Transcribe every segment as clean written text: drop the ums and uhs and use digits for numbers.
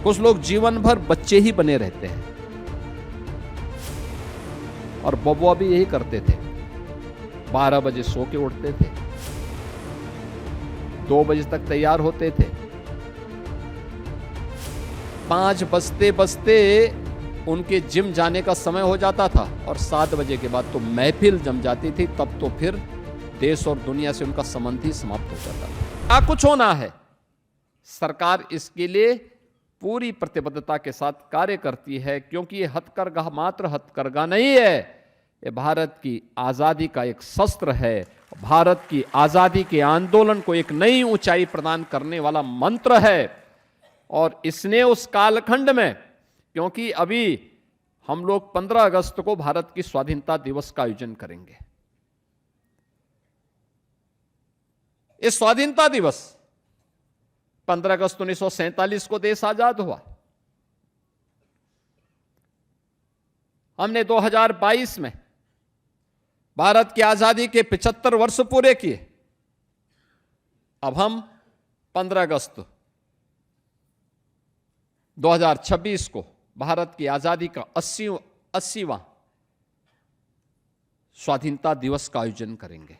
कुछ लोग जीवन भर बच्चे ही बने रहते हैं और बबुआ भी यही करते थे। 12 बजे सो के उठते थे, 2 बजे तक तैयार होते थे, 5 बजते बजते उनके जिम जाने का समय हो जाता था और 7 बजे के बाद तो महफिल जम जाती थी। तब तो फिर देश और दुनिया से उनका संबंध ही समाप्त हो जाता था। क्या कुछ होना है, सरकार इसके लिए पूरी प्रतिबद्धता के साथ कार्य करती है, क्योंकि ये हथकरघा मात्र हथकरघा नहीं है, ये भारत की आजादी का एक शस्त्र है। भारत की आजादी के आंदोलन को एक नई ऊंचाई प्रदान करने वाला मंत्र है। और इसने उस कालखंड में, क्योंकि अभी हम लोग 15 अगस्त को भारत की स्वाधीनता दिवस का आयोजन करेंगे। इस स्वाधीनता दिवस 15 अगस्त 1947 को देश आजाद हुआ। हमने 2022 में भारत की आजादी के 75 वर्ष पूरे किए। अब हम 15 अगस्त 2026 को भारत की आजादी का 80वां स्वाधीनता दिवस का आयोजन करेंगे,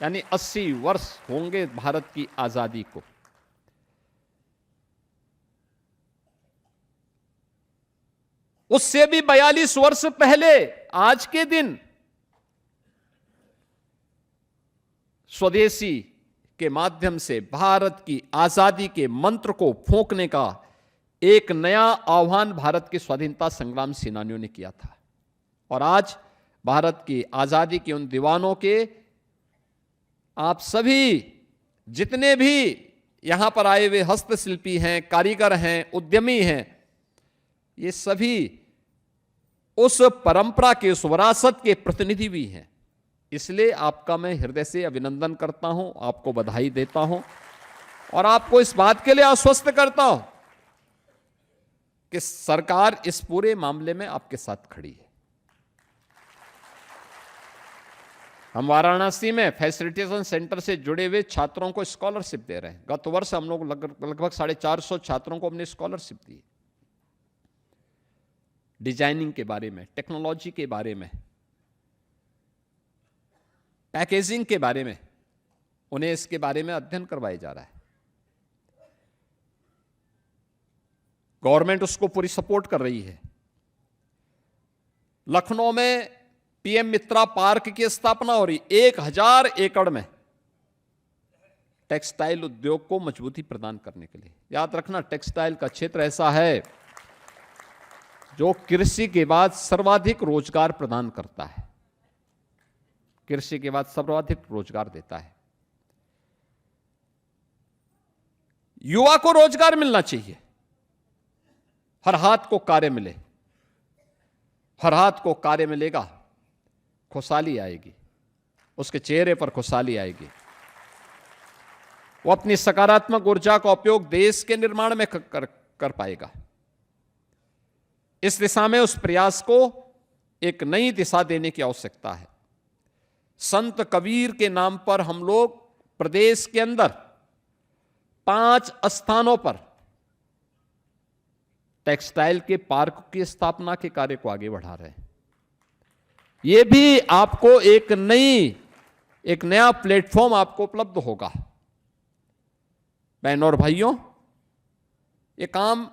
यानी 80 वर्ष होंगे भारत की आजादी को। उससे भी 42 वर्ष पहले आज के दिन स्वदेशी के माध्यम से भारत की आजादी के मंत्र को फूंकने का एक नया आह्वान भारत के स्वाधीनता संग्राम सेनानियों ने किया था। और आज भारत की आजादी के उन दीवानों के, आप सभी जितने भी यहां पर आए हुए हस्तशिल्पी हैं, कारीगर हैं, उद्यमी हैं, ये सभी उस परंपरा के, उस विरासत के प्रतिनिधि भी हैं। इसलिए आपका मैं हृदय से अभिनंदन करता हूं, आपको बधाई देता हूं और आपको इस बात के लिए आश्वस्त करता हूं कि सरकार इस पूरे मामले में आपके साथ खड़ी है। हम वाराणसी में फैसिलिटेशन सेंटर से जुड़े हुए छात्रों को स्कॉलरशिप दे रहे हैं। गत वर्ष हम लोग लगभग 450 छात्रों को हमने स्कॉलरशिप दी। डिजाइनिंग के बारे में, टेक्नोलॉजी के बारे में, पैकेजिंग के बारे में, उन्हें इसके बारे में अध्ययन करवाया जा रहा है। गवर्नमेंट उसको पूरी सपोर्ट कर रही है। लखनऊ में पीएम मित्रा पार्क की स्थापना हो रही, 1000 एकड़ में टेक्सटाइल उद्योग को मजबूती प्रदान करने के लिए। याद रखना, टेक्सटाइल का क्षेत्र ऐसा है जो कृषि के बाद सर्वाधिक रोजगार प्रदान करता है, कृषि के बाद सर्वाधिक रोजगार देता है। युवा को रोजगार मिलना चाहिए, हर हाथ को कार्य मिले। हर हाथ को कार्य मिलेगा, खुशहाली आएगी, उसके चेहरे पर खुशहाली आएगी। वो अपनी सकारात्मक ऊर्जा का उपयोग देश के निर्माण में कर पाएगा। इस दिशा में उस प्रयास को एक नई दिशा देने की आवश्यकता है। संत कबीर के नाम पर हम लोग प्रदेश के अंदर 5 स्थानों पर टेक्सटाइल के पार्क की स्थापना के कार्य को आगे बढ़ा रहे हैं। यह भी आपको एक नया प्लेटफॉर्म आपको उपलब्ध होगा। बहनों और भाइयों, यह काम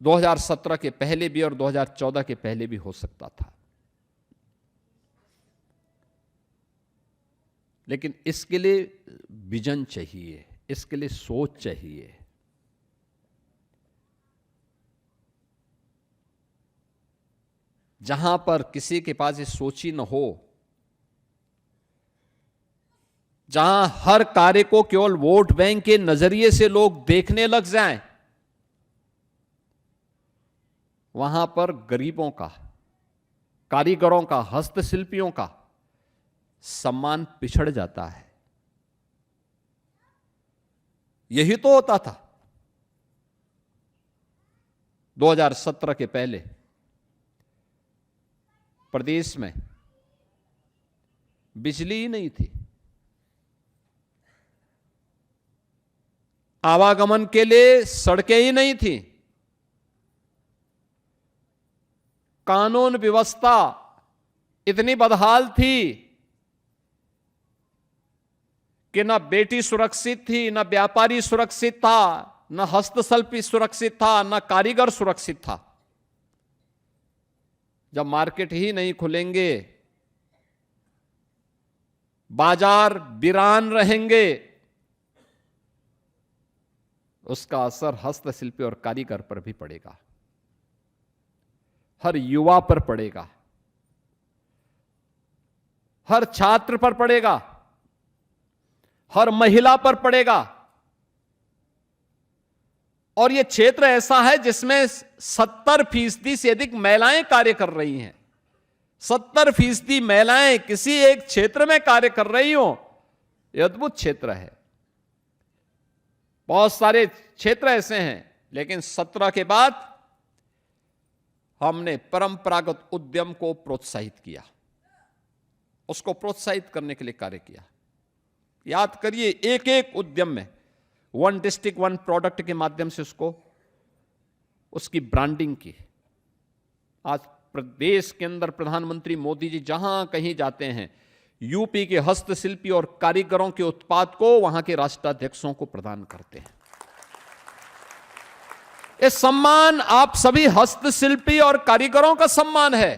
2017 के पहले भी और 2014 के पहले भी हो सकता था, लेकिन इसके लिए विजन चाहिए, इसके लिए सोच चाहिए। जहां पर किसी के पास ये सोच ही न हो, जहां हर कार्य को केवल वोट बैंक के नजरिए से लोग देखने लग जाएं, वहां पर गरीबों का, कारीगरों का, हस्तशिल्पियों का सम्मान पिछड़ जाता है। यही तो होता था 2017 के पहले। प्रदेश में बिजली ही नहीं थी, आवागमन के लिए सड़कें ही नहीं थी, कानून व्यवस्था इतनी बदहाल थी कि न बेटी सुरक्षित थी, न व्यापारी सुरक्षित था, न हस्तशिल्पी सुरक्षित था, न कारीगर सुरक्षित था। जब मार्केट ही नहीं खुलेंगे, बाजार वीरान रहेंगे, उसका असर हस्तशिल्पी और कारीगर पर भी पड़ेगा, हर युवा पर पड़ेगा, हर छात्र पर पड़ेगा, हर महिला पर पड़ेगा। और यह क्षेत्र ऐसा है जिसमें 70% से अधिक महिलाएं कार्य कर रही हैं। 70% महिलाएं किसी एक क्षेत्र में कार्य कर रही हो, यह अद्भुत क्षेत्र है। बहुत सारे क्षेत्र ऐसे हैं, लेकिन 17 के बाद हमने परंपरागत उद्यम को प्रोत्साहित किया, उसको प्रोत्साहित करने के लिए कार्य किया। याद करिए, एक एक उद्यम में वन डिस्ट्रिक्ट वन प्रोडक्ट के माध्यम से उसकी ब्रांडिंग की। आज प्रदेश के अंदर प्रधानमंत्री मोदी जी जहां कहीं जाते हैं, यूपी के हस्तशिल्पी और कारीगरों के उत्पाद को वहां के राष्ट्राध्यक्षों को प्रदान करते हैं। यह सम्मान आप सभी हस्तशिल्पी और कारीगरों का सम्मान है।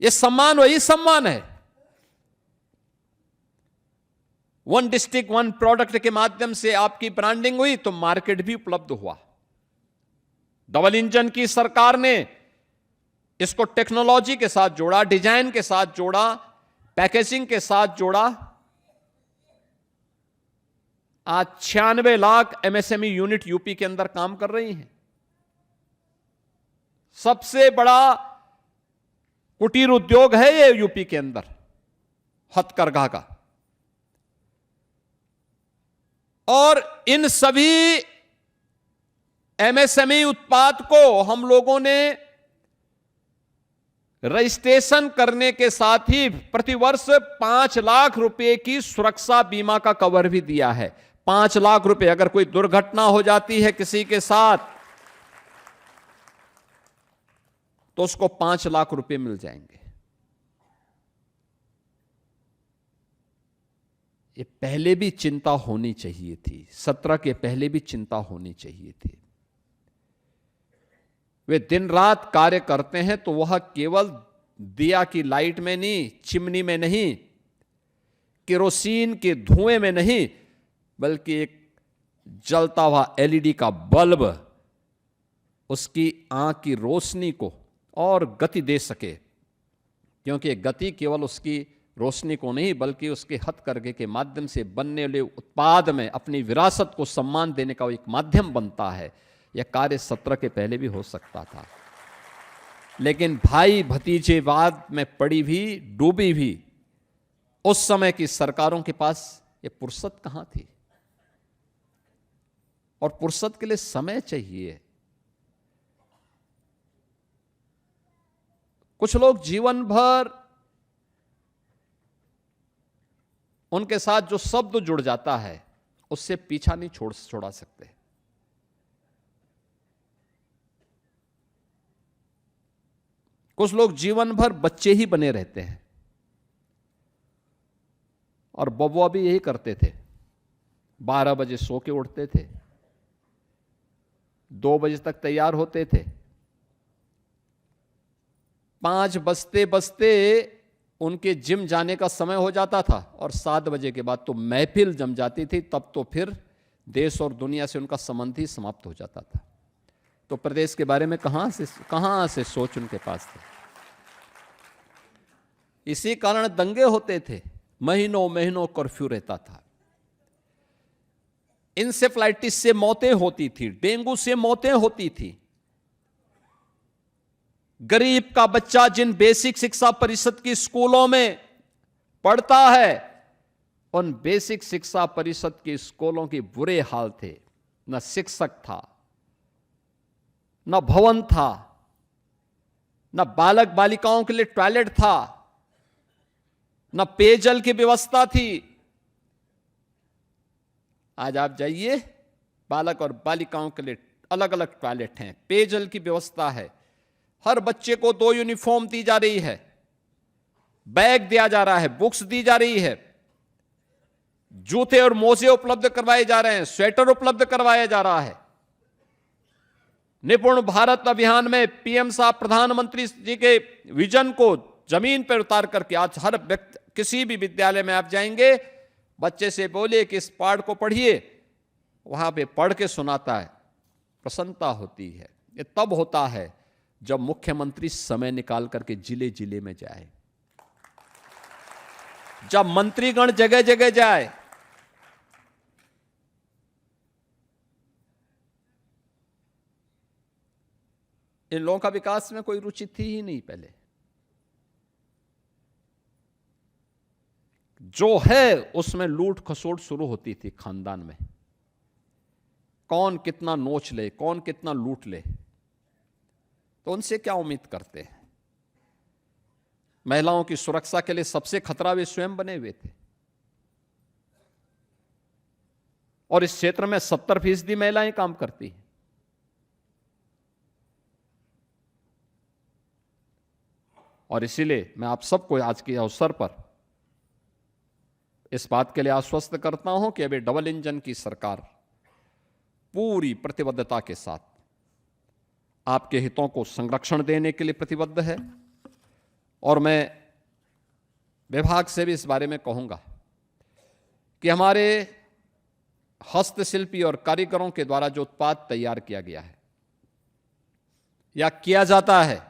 यह सम्मान वही सम्मान है। वन डिस्ट्रिक्ट वन प्रोडक्ट के माध्यम से आपकी ब्रांडिंग हुई तो मार्केट भी उपलब्ध हुआ। डबल इंजन की सरकार ने इसको टेक्नोलॉजी के साथ जोड़ा, डिजाइन के साथ जोड़ा, पैकेजिंग के साथ जोड़ा। आज 96 लाख एमएसएमई यूनिट यूपी के अंदर काम कर रही हैं। सबसे बड़ा कुटीर उद्योग है ये यूपी के अंदर, हथकरघा का। और इन सभी एमएसएमई उत्पाद को हम लोगों ने रजिस्ट्रेशन करने के साथ ही प्रतिवर्ष 5 लाख रुपए की सुरक्षा बीमा का कवर भी दिया है। 5 लाख रुपए, अगर कोई दुर्घटना हो जाती है किसी के साथ तो उसको 5 लाख रुपए मिल जाएंगे। ये पहले भी चिंता होनी चाहिए थी, 17 के पहले भी चिंता होनी चाहिए थी। वे दिन रात कार्य करते हैं तो वह केवल दिया की लाइट में नहीं, चिमनी में नहीं, केरोसिन के धुएं में नहीं, बल्कि एक जलता हुआ एलईडी का बल्ब उसकी आंख की रोशनी को और गति दे सके। क्योंकि गति केवल उसकी रोशनी को नहीं, बल्कि उसके हथकरघे के माध्यम से बनने वाले उत्पाद में अपनी विरासत को सम्मान देने का एक माध्यम बनता है। यह कार्य 17 के पहले भी हो सकता था, लेकिन भाई भतीजेवाद में पड़ी भी, डूबी भी उस समय की सरकारों के पास ये फुर्सत कहां थी। और फुर्सत के लिए समय चाहिए। कुछ लोग जीवन भर उनके साथ जो शब्द जुड़ जाता है उससे पीछा नहीं छोड़ा सकते। कुछ लोग जीवन भर बच्चे ही बने रहते हैं, और बबुआ भी यही करते थे। 12 बजे सो के उठते थे, 2 बजे तक तैयार होते थे, 5 बजते बजते उनके जिम जाने का समय हो जाता था, और 7 बजे के बाद तो महफिल जम जाती थी। तब तो फिर देश और दुनिया से उनका संबंध ही समाप्त हो जाता था। तो प्रदेश के बारे में कहां से सोच उनके पास थी। इसी कारण दंगे होते थे, महीनों महीनों कर्फ्यू रहता था। इंसेफ्लाइटिस से मौतें होती थी, डेंगू से मौतें होती थी। गरीब का बच्चा जिन बेसिक शिक्षा परिषद की स्कूलों में पढ़ता है, उन बेसिक शिक्षा परिषद के स्कूलों के बुरे हाल थे। न शिक्षक था, न भवन था, न बालक बालिकाओं के लिए टॉयलेट था, न पेयजल की व्यवस्था थी। आज आप जाइए, बालक और बालिकाओं के लिए अलग अलग टॉयलेट हैं, पेयजल की व्यवस्था है, हर बच्चे को 2 यूनिफॉर्म दी जा रही है, बैग दिया जा रहा है, बुक्स दी जा रही है, जूते और मोजे उपलब्ध करवाए जा रहे हैं, स्वेटर उपलब्ध करवाया जा रहा है। निपुण भारत अभियान में पीएम साहब प्रधानमंत्री जी के विजन को जमीन पर उतार करके आज हर व्यक्ति, किसी भी विद्यालय में आप जाएंगे, बच्चे से बोलिए कि इस पाठ को पढ़िए, वहां पे पढ़ के सुनाता है, प्रसन्नता होती है। ये तब होता है जब मुख्यमंत्री समय निकाल करके जिले जिले में जाए, जब मंत्रीगण जगह जगह जाए। इन लोगों का विकास में कोई रुचि थी ही नहीं पहले। जो है उसमें लूट खसोट शुरू होती थी खानदान में, कौन कितना नोच ले, कौन कितना लूट ले। तो उनसे क्या उम्मीद करते हैं? महिलाओं की सुरक्षा के लिए सबसे खतरा वे स्वयं बने हुए थे, और इस क्षेत्र में 70% महिलाएं काम करती हैं। और इसीलिए मैं आप सबको आज के अवसर पर इस बात के लिए आश्वस्त करता हूं कि अभी डबल इंजन की सरकार पूरी प्रतिबद्धता के साथ आपके हितों को संरक्षण देने के लिए प्रतिबद्ध है। और मैं विभाग से भी इस बारे में कहूंगा कि हमारे हस्तशिल्पी और कारीगरों के द्वारा जो उत्पाद तैयार किया गया है या किया जाता है,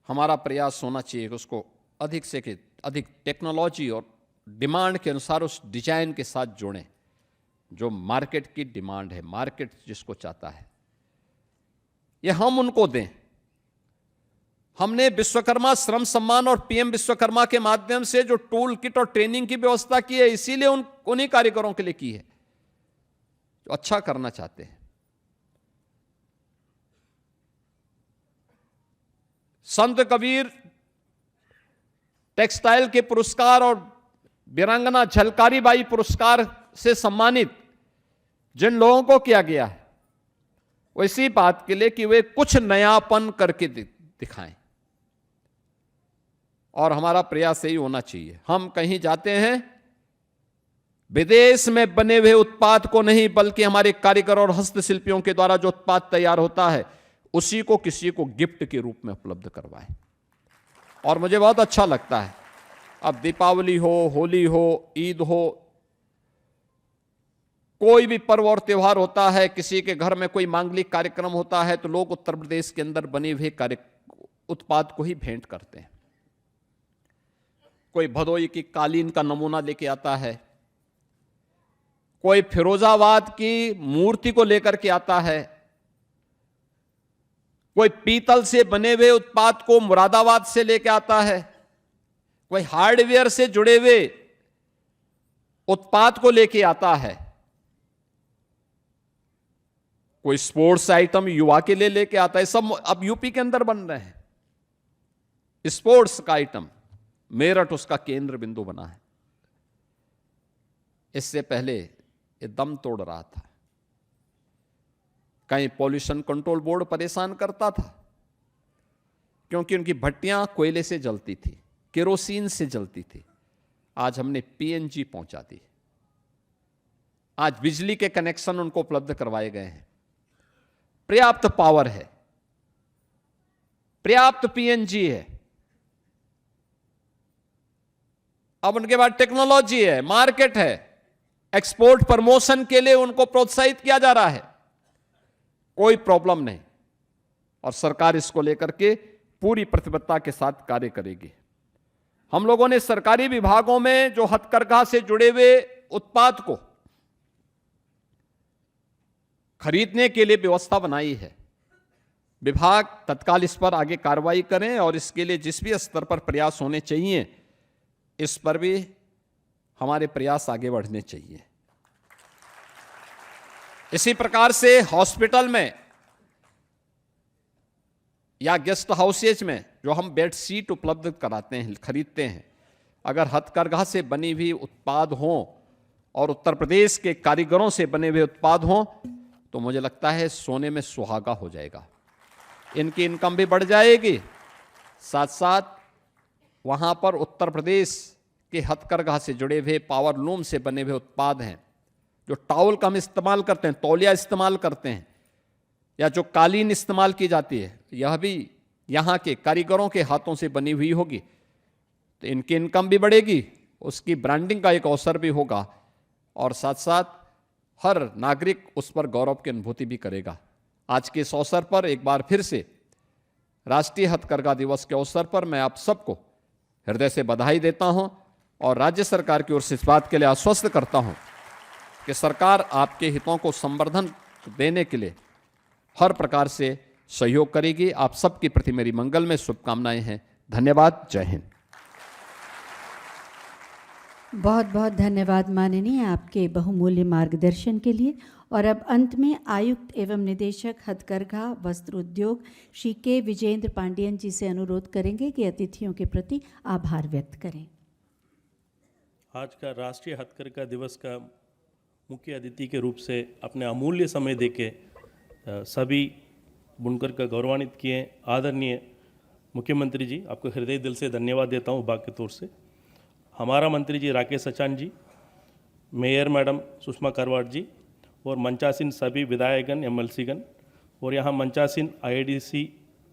हमारा प्रयास होना चाहिए कि उसको अधिक से अधिक टेक्नोलॉजी और डिमांड के अनुसार उस डिजाइन के साथ जोड़ें, जो मार्केट की डिमांड है, मार्केट जिसको चाहता है, ये हम उनको दें। हमने विश्वकर्मा श्रम सम्मान और पीएम विश्वकर्मा के माध्यम से जो टूल किट और ट्रेनिंग की व्यवस्था की है, इसीलिए उन्हीं कारीगरों के लिए की है जो अच्छा करना चाहते हैं। संत कबीर टेक्सटाइल के पुरस्कार और वीरांगना झलकारी बाई पुरस्कार से सम्मानित जिन लोगों को किया गया है, वो इसी बात के लिए कि वे कुछ नयापन करके दिखाएं। और हमारा प्रयास यही होना चाहिए, हम कहीं जाते हैं विदेश में बने हुए उत्पाद को नहीं, बल्कि हमारे कारीगर और हस्तशिल्पियों के द्वारा जो उत्पाद तैयार होता है उसी को किसी को गिफ्ट के रूप में उपलब्ध करवाएं। और मुझे बहुत अच्छा लगता है, अब दीपावली हो, होली हो, ईद हो, कोई भी पर्व और त्योहार होता है, किसी के घर में कोई मांगलिक कार्यक्रम होता है, तो लोग उत्तर प्रदेश के अंदर बने हुए उत्पाद को ही भेंट करते हैं। कोई भदोई की कालीन का नमूना लेके आता है, कोई फिरोजाबाद की मूर्ति को लेकर के आता है, कोई पीतल से बने हुए उत्पाद को मुरादाबाद से लेकर आता है, कोई हार्डवेयर से जुड़े हुए उत्पाद को लेके आता है, कोई स्पोर्ट्स आइटम युवा के लिए लेके आता है। सब अब यूपी के अंदर बन रहे हैं स्पोर्ट्स का आइटम, मेरठ उसका केंद्र बिंदु बना है। इससे पहले ये दम तोड़ रहा था, कहीं पॉल्यूशन कंट्रोल बोर्ड परेशान करता था क्योंकि उनकी भट्टियां कोयले से जलती थी, केरोसिन से जलती थी। आज हमने पीएनजी पहुंचा दी, आज बिजली के कनेक्शन उनको उपलब्ध करवाए गए हैं, पर्याप्त पावर है, पर्याप्त पीएनजी है। अब उनके बाद टेक्नोलॉजी है, मार्केट है, एक्सपोर्ट प्रमोशन के लिए उनको प्रोत्साहित किया जा रहा है, कोई प्रॉब्लम नहीं। और सरकार इसको लेकर के पूरी प्रतिबद्धता के साथ कार्य करेगी। हम लोगों ने सरकारी विभागों में जो हथकरघा से जुड़े हुए उत्पाद को खरीदने के लिए व्यवस्था बनाई है। विभाग तत्काल इस पर आगे कार्रवाई करें और इसके लिए जिस भी स्तर पर प्रयास होने चाहिए, इस पर भी हमारे प्रयास आगे बढ़ने चाहिए। इसी प्रकार से हॉस्पिटल में या गेस्ट हाउसेज में जो हम बेडशीट उपलब्ध कराते हैं, खरीदते हैं, अगर हथकरघा से बनी हुई उत्पाद हों और उत्तर प्रदेश के कारीगरों से बने हुए उत्पाद हों तो मुझे लगता है सोने में सुहागा हो जाएगा। इनकी इनकम भी बढ़ जाएगी, साथ साथ वहां पर उत्तर प्रदेश के हथकरघा से जुड़े हुए पावर लूम से बने हुए उत्पाद हैं, जो टॉवल का हम इस्तेमाल करते हैं, तौलिया इस्तेमाल करते हैं, या जो कालीन इस्तेमाल की जाती है, यह भी यहाँ के कारीगरों के हाथों से बनी हुई होगी। तो इनकी इनकम भी बढ़ेगी, उसकी ब्रांडिंग का एक अवसर भी होगा, और साथ साथ हर नागरिक उस पर गौरव की अनुभूति भी करेगा। आज के इस अवसर पर एक बार फिर से राष्ट्रीय हथकरघा दिवस के अवसर पर मैं आप सबको हृदय से बधाई देता हूं और राज्य सरकार की ओर से इस बात के लिए आश्वस्त करता हूं कि सरकार आपके हितों को संवर्धन देने के लिए हर प्रकार से सहयोग करेगी। आप सबके प्रति मेरी मंगल में शुभकामनाएं हैं। धन्यवाद। जय हिंद। बहुत बहुत धन्यवाद माननीय, आपके बहुमूल्य मार्गदर्शन के लिए। और अब अंत में आयुक्त एवं निदेशक हथकरघा वस्त्र उद्योग श्री के विजेंद्र पांडियन जी से अनुरोध करेंगे कि अतिथियों के प्रति आभार व्यक्त करें। आज का राष्ट्रीय हथकरघा दिवस का मुख्य अतिथि के रूप से अपने अमूल्य समय देके सभी बुनकर का गौरवान्वित किए आदरणीय मुख्यमंत्री जी, आपको हृदय दिल से धन्यवाद देता हूँ विभाग के तौर से। हमारा मंत्री जी राकेश सचान जी, मेयर मैडम सुषमा करवाट जी और मंचासीन सभी विधायकगण एमएलसीगण, और यहाँ मंचासीन आईआईडीसी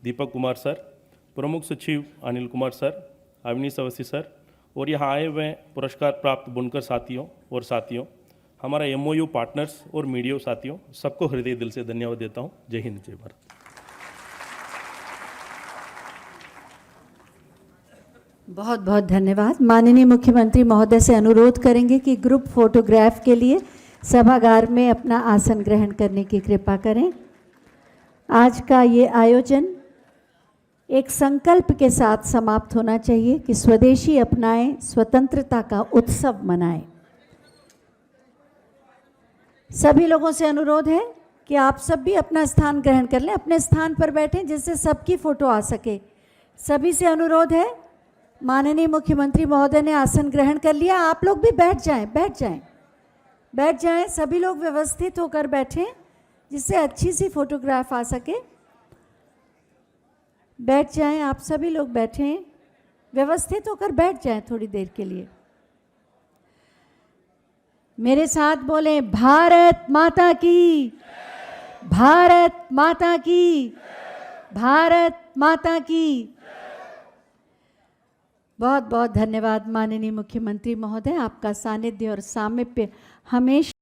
दीपक कुमार सर, प्रमुख सचिव अनिल कुमार सर, अविनीश अवस्थी सर, और यहाँ आए हुए पुरस्कार प्राप्त बुनकर साथियों, हमारा एमओयू पार्टनर्स और मीडिया साथियों, सबको हृदय दिल से धन्यवाद देता हूँ। जय हिंद, जय भारत। बहुत बहुत धन्यवाद। माननीय मुख्यमंत्री महोदय से अनुरोध करेंगे कि ग्रुप फोटोग्राफ के लिए सभागार में अपना आसन ग्रहण करने की कृपा करें। आज का ये आयोजन एक संकल्प के साथ समाप्त होना चाहिए कि स्वदेशी अपनाएं, स्वतंत्रता का उत्सव मनाएं। सभी लोगों से अनुरोध है कि आप सब भी अपना स्थान ग्रहण कर लें, अपने स्थान पर बैठें जिससे सबकी फोटो आ सके। सभी से अनुरोध है। माननीय मुख्यमंत्री महोदय ने आसन ग्रहण कर लिया, आप लोग भी बैठ जाएं, सभी लोग व्यवस्थित होकर बैठें जिससे अच्छी सी फोटोग्राफ आ सके। बैठ जाएं, आप सभी लोग बैठें, व्यवस्थित होकर बैठ जाएं थोड़ी देर के लिए। मेरे साथ बोलें, भारत माता की, भारत माता की, भारत माता की। बहुत बहुत धन्यवाद माननीय मुख्यमंत्री महोदय, आपका सानिध्य और सामीप्य हमेशा